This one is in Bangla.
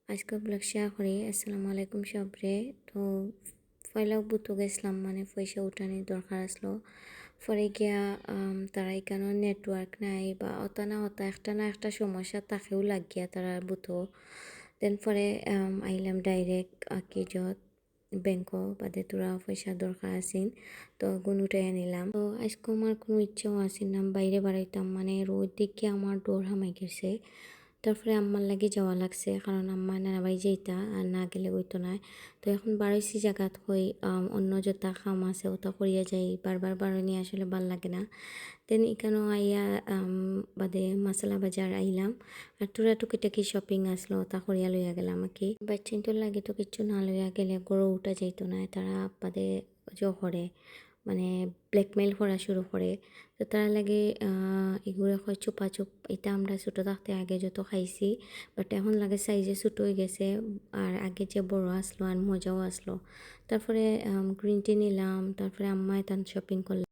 আজকে ব্লগ শেয়ার করি। আসসালামু আলাইকুম সবরে। তো পয়লা বুথ গেছিলাম, মানে পয়সা উঠানোর দরকার আসলো। পরে গিয়া তারা এখানে নেটওয়ার্ক নাই বা অতা না অতা একটা না একটা সমস্যা তাকেও লাগিয়া তারা বুথো। দেন পরে আইলাম ডাইরেক্ট কিজত ব্যাংকো বাদে তোরা পয়সা দরকার আছিল, তো গুণ উঠাই নিলাম। তো আজকে আমার কোনো ইচ্ছাও আসিল না বাইরে বাড়াইতাম, মানে রোদ দিকে আমার ডোর হামাই গেছে। তারপরে আম্মার লাগে যাওয়া লাগছে, কারণ আম্মা নানাবাড়ি যাইতা আর না গেলে হইতো না। তো এখন বারোইছি জায়গাত হই অন্য যতা কাম আছে ওটা করিয়া যাই, বারবার বারণি আসলে ভাল লাগে না। দেন এখানেও আইয়া বাদে মশলা বাজার আইলাম, আর তোরা টুকিটাকি শপিং আসলো ওটা করিয়া লইয়া গেলাম আর কি। বাচ্চিনটোর লাগে তো কিচ্ছু না লইয়া গেলে গরু উঠা যাইতো না, তারা বাদে করে মানে ব্ল্যাকমেল করা শুরু করে। তো তার লাগে এগুলো হয় চুপা চুপ। এটা আমরা ছোটো থাকতে আগে যত খাইছি, বাট এখন লাগে সাইজে ছোটো হয়ে গেছে, আর আগে যে বড় আসলো আর মজাও আসলো। তারপরে গ্রিন টি নিলাম, তারপরে আম্মা এতান শপিং করলাম।